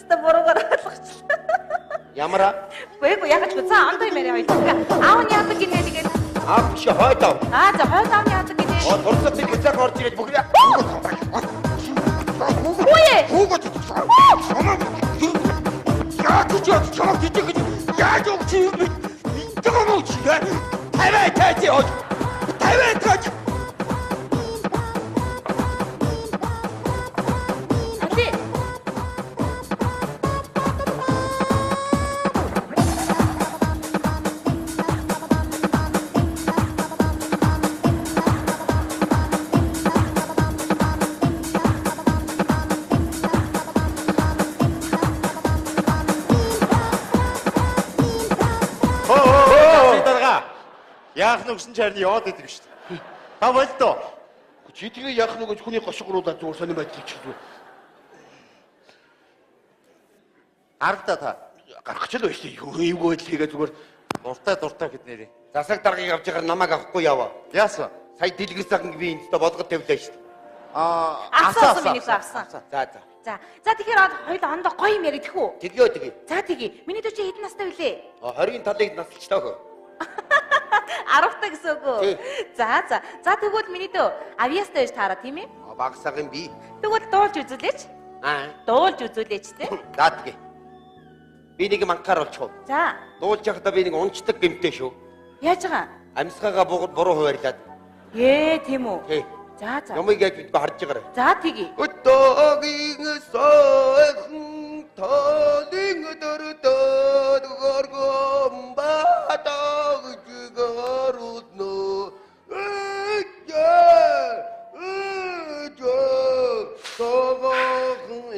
Өстө буруугаар ойлгочихлоо. Ямараа? Үгүй яг ч за ондоо юм яриа хоёул. Аав нь яадаг гинэ тэгээд. Аав чи хойд ав. За хойд аав нь яадаг гинэ. Турсах би гизээ орж ирээд бүгд. Үгүй. Хүүгөө яа гэж чамд гэдэг яаж өгч юм бэ? Тэгвэл үү чи тавай таач яа. Тавай таач. Яах нь гэсэн чарны яваад идэг шүү дээ. Та болдоо. Чи тэгээ яах нь гэж хүний гошгоруулаад зүгээр сонирм байж чиглүү. Арга та гарах ч л байж эвгүй л тэгээ зүгээр дуртай гэд нэрээ. засаг даргаыг авч байгаа намайг авахгүй яваа. Яасан? Сая дэлгэр цагнг би энэстэ болгоод тавилаа шүү дээ. Авсан миний авсан. За тэгэхээр хоёул ондоо гоё юм ярих үү? Тэгээ. За тэгээ. Миний дүү чи хэдэн настай вүлээ? 20-ийн талыг насалчлаа хөө. 10 та гэсэн үг үү? За тэгвэл миний дөө авьяастай байж таараа тийм ээ? Багсагын би. Тэгвэл дуулж үзүүлээч. Дуулж үзүүлээч те. За тэгээ. Би нэг манкаар болчихоо. За. Дуулж явахдаа би нэг унцдаг гэмтэй шүү. Яаж байгаа? Амьсгаагаа буруу хуваарлаад. Тийм үү? Тий. За. Ямыг яаж бид харж байгаарай. За тэгээ. Өтөөгийн сайхан талын дөрөдөд горгом бадаг жигарудно.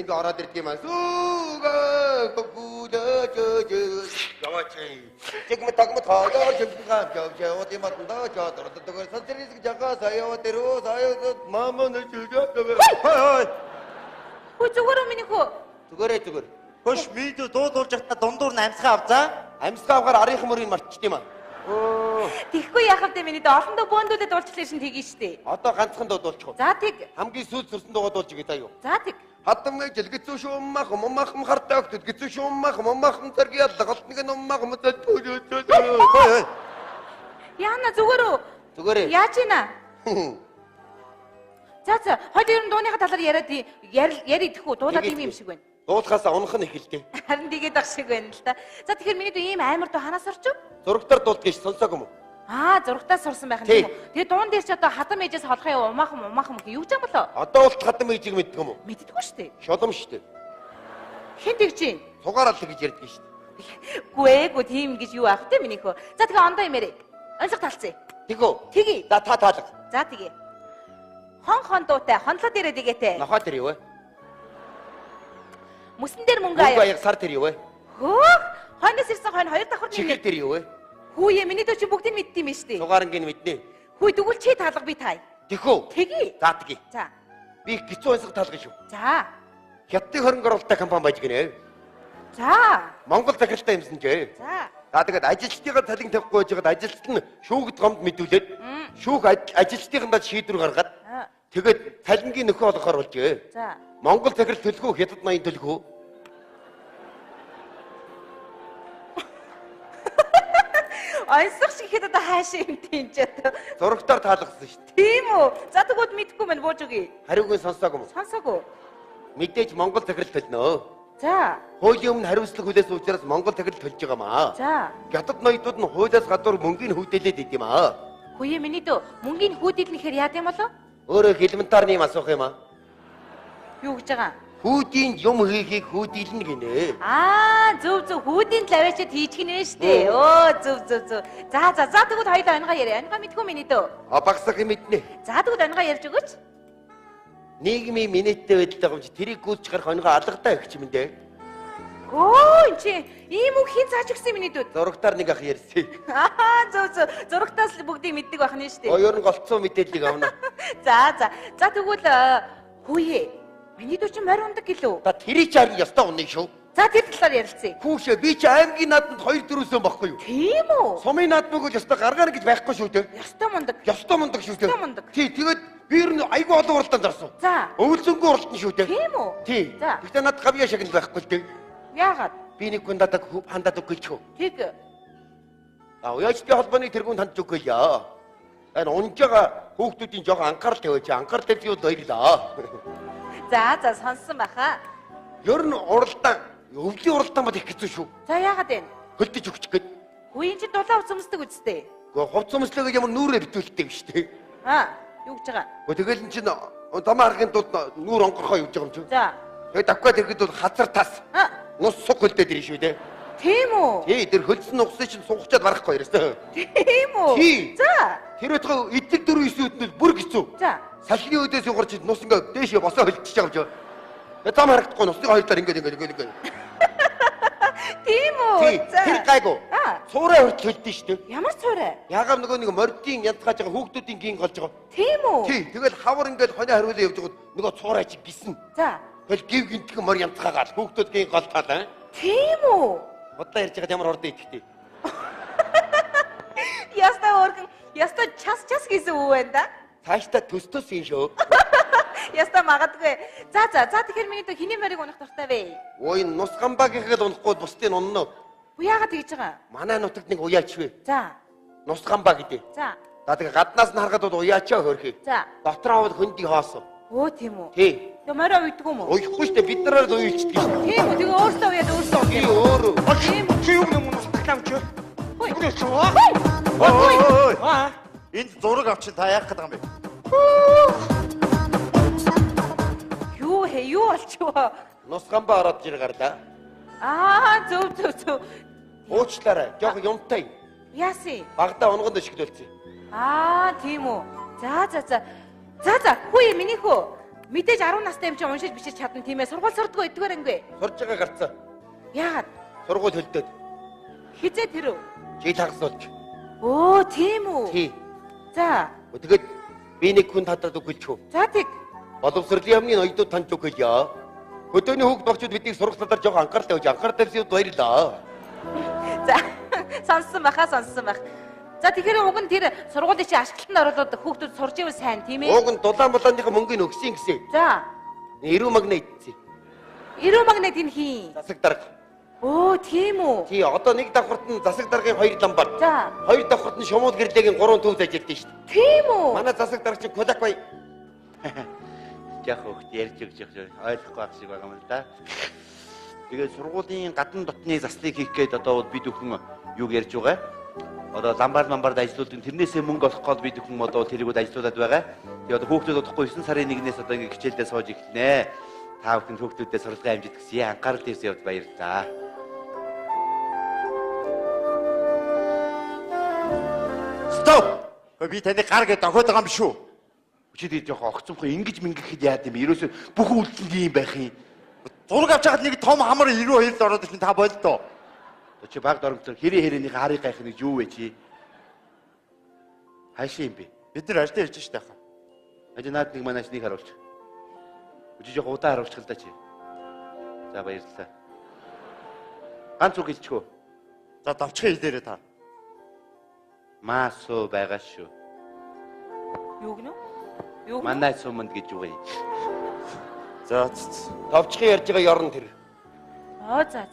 Ингээ ороод ирд юм аа. Суугаа гүдэж. Яваач. Чигмэ тагмэ тагаар чимгаа яваад юм аа жоо дөрөдөг сансрис жагаа саяа тэрөө саяа мама нэчилгээ. Хөө зүгээр миний хөө. Зүгээр. Хөш видео дуулж явахдаа дундуур нь амьсгаа авзаа. Амьсгаа авахаар арийнхын мөрийг мартчих юм аа. Тэгэхгүй яхав дээ миний дэ олондоо бөөндөлөд уулчлаа шин тгий штэ. Одоо ганцхан дуулчих. За тэг. Хамгийн сүүл сүрсэн дуугаа дуулж игээ таа юу. За тэг. Хатам гэж гэлгэцүү шууммах мамахм хартаах гэлгэцүү шууммах мамахм царгиад лагалтныг нуммахм төө. Яна зүгээр үү? Зүгээр. Яаж ийна? За хоёул ер нь дууныхаа талаар яриад идэхгүй дуулаад юм шиг байна. Дуулахаасаа унах нь эхэлдэг. Харин тэгээд ах шиг байна л та. За тэгэхээр миний дүү ийм амар дуу ханаас орчих. Зурагтаар дуулдаг гэж сонсоог юм уу? Зурагтаа сурсан байх юм уу? Тэгээд дуун дээр ч одоо хатам ээжээс холхоо умаахм юу гэж юм болоо? Одоо болт хатам ээжийг мэддэг юм уу? Мэддэггүй шүү дээ. Шолом шүү дээ. Хэн тэгж юм? Сугаарал гэж ярьдаг шүү Гүй дээ. тийм гэж юу аах те миний хөө. За тэгээ ондоо юм ярэ. Онцлог талцъя. Тэгөө. Тгий. За та таалга. За тгий. Хон дуутай хонлоо дээрээ дэгээтэй. Нохоо тэр юу вэ? Мөсөн дээр мөнгө аяг сар тэр юу вэ? Хөөх! Хойноос ирсэн хойно хоёр давхар чихэр тэр юу вэ? Хүүе миний дүү чи бүгдийг мэддэм юм штэ. Сугаарангийн мэднэ. Хүй тэгвэл чи таалга би тай. Тэхүү. Тгий. За тгий. За. Би гизүү онцлог таалга шүү. За. Хятадын хөрөнгө оруулалттай компани байж гинэ. За. Монгол захиралтай юмсан ч. За. Тэгээд ажилчдыгаа талин тавихгүй байж байгаад ажилчид нь шүүгд гомд мэдүүлээд шүүх ажилчдыгандаа шийдвэр гаргаад тэгээд талингийн нөхөө олгохоор болжээ. За. Монгол захирал төлөхөө хятад ноён төлөхөө. Айсах шиг хэд одоо хаашаа юм тийм ч одоо. Зурагтаар таалгасан шүү дээ. Тийм үү? За тэгвэл мэдэхгүй мэн бууж өгье. Хариугүй сонсоогүй юм. Сонсоогүй. Мэдээж Монгол захирал төлнө. За. Хуулийн өмнө хариуцлага хүлээс учраас Монгол захирал төлж байгаа маа. За. Хятад ноёдууд нь хуулиас гадуур мөнгөний хүйдэлээд идэв юм аа. Хүүе миний дөө мөнгөний хүйдэлнэхээр яад юм болоо? Өөрөө элементарны юм асуух юм аа. Юу гэж байгаа? Хүүдийн юм хийхийг хүүдэлнэ гинэ. Зөв хүүдийн лавьчад хийчих нэ штэ. Зөв. За тэгвэл хоёул онгоо яриа. Онгоо мэдгүй миний дөө. Багсах юм мэднэ. За тэгвэл онгоо ярьж өгөөч. Нийгмийн минуттэй байдалтай гомч тэрийг гүйцэж гарах онгоо алгатай их юм дэ. Өө чи ийм үг хин зааж өгсөн миний дүүд. Зурагтаар нэг ах ярьсан. Зөв. Зурагтаас бүгдийг мэддэг байх нь штэ. Өөр нь голцсон мэдээллийг авна. За тэгвэл хүүе. Миний дүү чи морь ундаг гэлөө. Та тэрий ч харин ёстой уныг шүү. За тэр талаар ярилцъя. Хүүшээ би чи аймгийн нааданд 2-4 сөн баггүй юу? Тийм үү? Сумын наадмыг л ёстой гаргаар гэж байхгүй шүү дээ. Ёстой мундаг. Ёстой мундаг шүү дээ. Ёстой мундаг. Тий, тэгээд Би ер нь айгүй олон уралдаанд орсон. За. Өвлөнгөө уралдан шүү дээ. Тийм үү? Тий. За. Гэхдээ надад гавьяа шагнал байхгүй л дээ. Яагаад? Би нэг хүн надад хандаад өгч хөө. Тэг. Уяачдын холбооны тэргүүнд хандж өгөө яа. Энэ унжаага хүүхдүүдийн жоохон анхаарал тавиач. Анхаарал тавьж баярлаа. За сонссон баха. Ер нь уралдаан, өвлийн уралдаан мод их хэцүү шүү. За яагаад вэ? Хөлдөж өгч гээд. Хүйн чи дулаан хувц өмсдөг үстэй. Гэхдээ хувц өмслөө гэж ямар нүрээ битүүлдэг юм шүү дээ. Юу гэж байгаа? Гэхдээ тэгэл эн чинь тамаа аргын тулд нүур онгорхоо явж байгаа юм чинь. За. Тэгээд давхад ирэхэд бол хазар тас. Нус суг хөлдөөд ирнэ шүү дээ. Тийм үү? Тий, тэр хөлдсөн нугсыг чинь сугачаад барахгүй ерөөсөө. Тийм үү? Тий. За. Тэр өтгөө эдгээр дөрөв исүүднүүд бүр хэцүү. За. Салхины өдөөс югарч нус ингээ дээшээ босоо хөлдөж байгаа юм чинь. Тэгээд зам харагдахгүй нусны хоёр талаар ингээ. Тийм үү? Тий, тэр гайгүй. Цуурай хүртэл хөлдөн шүү дээ. Ямар цуурай? Ягаад нөгөө нэг мордын янзгааж байгаа хүүхдүүдийн гин голж байгаа. Тийм үү? Тий, тэгэл хавар ингээ хонио хариулаа явж байгаа нөгөө цуурай чи гисэн. За. Тэгэл гів гинтгэн мор янзгаагаад хүүхдүүд гин голтаал. Тийм үү? Бодлоо ярьж байгаа ямар ордон итгэдэг. Яста час гэсэн үг байна да? Цаашдаа төстөс юм шүү. Яста магадгүй. За тэгэхээр миний дэ хиний морийг унах дуртай вэ? Ой, нус гамбаагийнхад унахгүй бусдын унна. Яагаад тэгж байгаа? Манай нутагт нэг уяач вэ. За. Нус гамбаа гэдэг. За. За тэгээ гаднаас нь харахад бол уяачаа хөрхий. За. Дотроо бол хөндий хоосон. Өө тийм үү? Тий. Тэгээ мороо уйддаг юм уу? Уйхгүй штэ бид нараар л уйлчдаг шүү. Тийм үү? Тэгээ өөртөө уяад өөртөө Би өөрөө. Тийм үү? Чи юу юм уу стакан чи? Ой. Ой. Энд зураг авчин та яах гэдэг юм бэ? Юу болчихвоо? Нус гамбаа ороод жир гарлаа. Зөв. Уучлаарай. Жог юмтай. Яасын? Багада унганд өшгөлөлцөө. Тийм үү. За. Хүү миний хүү. Мэдээж 10 настай юм чи уншиж бичиж чадна тийм ээ. Сургууль сурдгоо эдгээр анги. Сурж байгаа гарцаа. Яагаад? Сургууль хөлдөөд. Хизээ тэр үү? Чи тагсуулж. Оо, тийм үү? Тий. За. Тэгээд би нэг хүн татаад өгүүлж хөө. За тэг. Боловсролын яамны ноёдууд танд өгөё. Хөдөөний хүүхд багчууд биднийг сургалтаар жоохон анхаарал тавьж тавьсууд баярлаа. За. Сонссон байх. За тэгэхээр уг нь тэр сургуулийн чи ашиглалтанд оруулаад хүүхдүүд сурж ивэл сайн тийм ээ? Уг нь дулаан булааныхаа мөнгөний өгсөн гэсэн. За. 90 магнит ийцээ. 90 магнит энэ хийн. Засаг дарга. Оо, тийм үү? Тий, одоо нэг давхарт нь засаг даргын 2 ламбар. За. Хоёр давхарт нь шумуул гэрлэгийн 3 төвд ажилладаг шүү дээ. Тийм үү? Манай засаг дарга чинь Кулак бай. Яг хөхт ярьж өгч ойлгохгүй байх шиг байгаа юм л да. Тэгээд сургуулийн гадна дотны заслыг хийх гээд одоо бид бүхэн юуг ярьж байгаа? Одоо ламбард ажиллаулдаг тэрнээсээ мөнгө олох гээд бид бүхэн одоо тэрийг ажиллаулад байгаа. Тэгээд одоо хүүхдүүд удахгүй 9 сарын 1-ээс одоо ингэ хичээлдээ сууж эхэлнэ. Та бүхэн хүүхдүүдээ сургалтын амжилт хүсье. Анхаарал тавьсан явд баярлалаа. Стоп! Би таны гар гээд дохоод байгаа юм шүү. Өчигдөр жоохон огцомхон ингэж мингэхэд яад юм. Ерөөсөө бүх үйлдэл ийм байх юм. Зураг авч хаад нэг том хамар 92-д ороод ирсэн та болдоо. Чи баг дөрөнгөөр хэрээнийхээ харыг гайх нэг юу вэ чи? Хайшаа юм бэ? Бид нар ажлаа ирж штэ хаа. Наад нэг манайч нэг харуулж. Өчиг жоох удаа харуулчих л да чи. За баярлалаа. Ганц үг хэлчихв. За давчхан хэлээрээ та. Маасуу байгаа шүү. Юу гэнэ? Юу? Манай суманд гэж үгүй. За Товчхон ярьж байгаа ёрон тэр. За.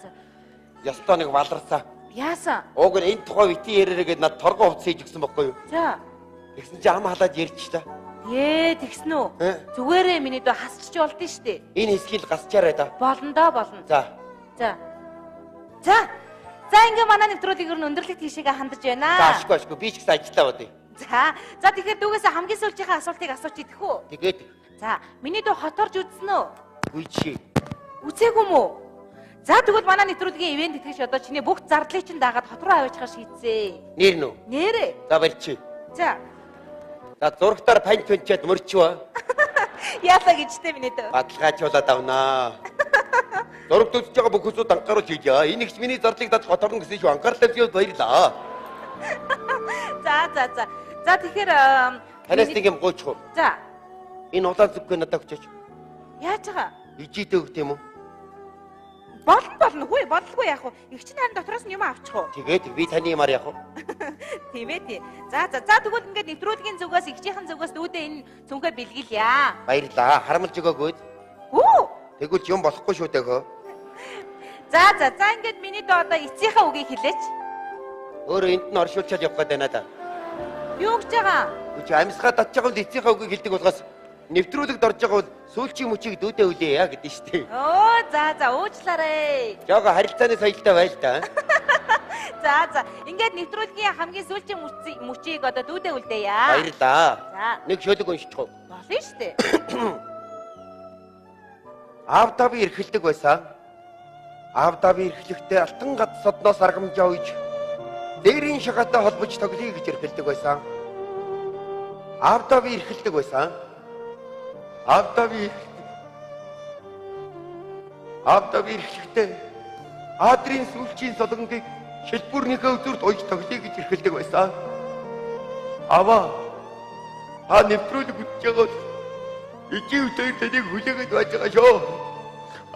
Ястаа нэг валарцаа. Яасан? Уг нь энэ тухай вити ярээрээгээд над торгоо хувц хийж өгсөн байхгүй юу? За. Тэгсэн чи ам халаад ярьч та. Тэгсэн үү? Зүгээрээ миний дөө хасчих болдсон шүү дээ. Энэ хэсгийг гасчаарай да. Болно. За. За ингээ манай нэвтрүүлгийг өндөрлөлт тийшээгээ хандаж байна. Ашгүй би ч гэсэн ажиллаа бод. За тэгэхээр дүүгээсээ хамгийн сүүлчийнхээ асуултыг асууж идэх үү? Тэгээд За, миний дөө хоторж үзсэн үү? үгүй. Үзээгүй юм уу? За тэгвэл манай нэвтрүүлгийн ивент итгэж одоо чиний бүх зардлыг чинь дагаад хот руу аваачихаа шийдсэн. Нэр нүү. Нэрээ. За барьчих. За. За зургатаар панч панчаад мөрчвөө. Яалаа гэжтэй миний дөө. Баталгаажуулаад авнаа. Зураг үзэж байгаа бүх хүмүүсд анхааруулж хийе. Энэ их миний зарлыг дад хоторно гэсэн шүү. Анхаарал тавьж баярлаа. За тэгэхээр танаас нэг юм гооч хөө. За. Энэ улаан зүггүй надад өгчөөч. Яаж байгаа? Ижидээ өгт юм уу? Болно. Хөөе, бодлого яах вэ? Их чинь харин дотроос нь юм авчих уу? Тэгээд би таны юмар яах вэ? Тийм ээ тий. За тэгвэл ингээд нэвтрүүлгийн зүгээс ихчийнхэн зүгээс дүүдээ энэ цүнхээ бэлгэлье. Баярлаа. Харамлж өгөөгүй. Үү? Тэгвэл юм болохгүй шүү дээ хөө. За ингээд миний доо одоо эцсийнхээ үгийг хэлээч. Өөрөө энд нь оршуулчаад явах гээд байна да. Юу гэж байгаа? Үгүй амьсгаа татж байгаа бол эцсийнхээ үгийг хэлдэг болохоос нэвтрүүлэгд орж байгаа бол сүүлчийн мөчийг дүүдээ үлээ яа гэдэг нь шүү дээ. Оо за уучлаарай. Жага харилцааны соёлтой байл та. За ингээд нэвтрүүлгийн хамгийн сүүлчийн мөчийг одоо дүүдээ үлдээе. Баярлаа. За. Нэг шөлөг уншчих уу? Болно шүү дээ. Авдаби эрхэлдэг байсан. Авдаби эрхлэхдээ алтан гад содноос аргамжаа үйж дээрийн шагатай холбож тоглоё гэж эрхэлдэг байсан. Авдаби эрхэлдэг байсан. Авдаби эрхлэхдээ Адрийн сүүлчийн солонгийг шилбүрнийхээ үзүүрт ойж тоглоё гэж эрхэлдэг байсан. Аваа нэвтрүүлэг үзэж байгаа ичи үтээр тэнийг хүлээгээд байж байгаа шүү.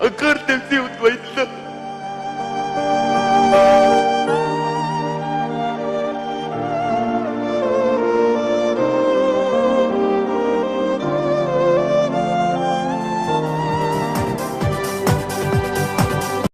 Акар дэвсий үт баярлаа.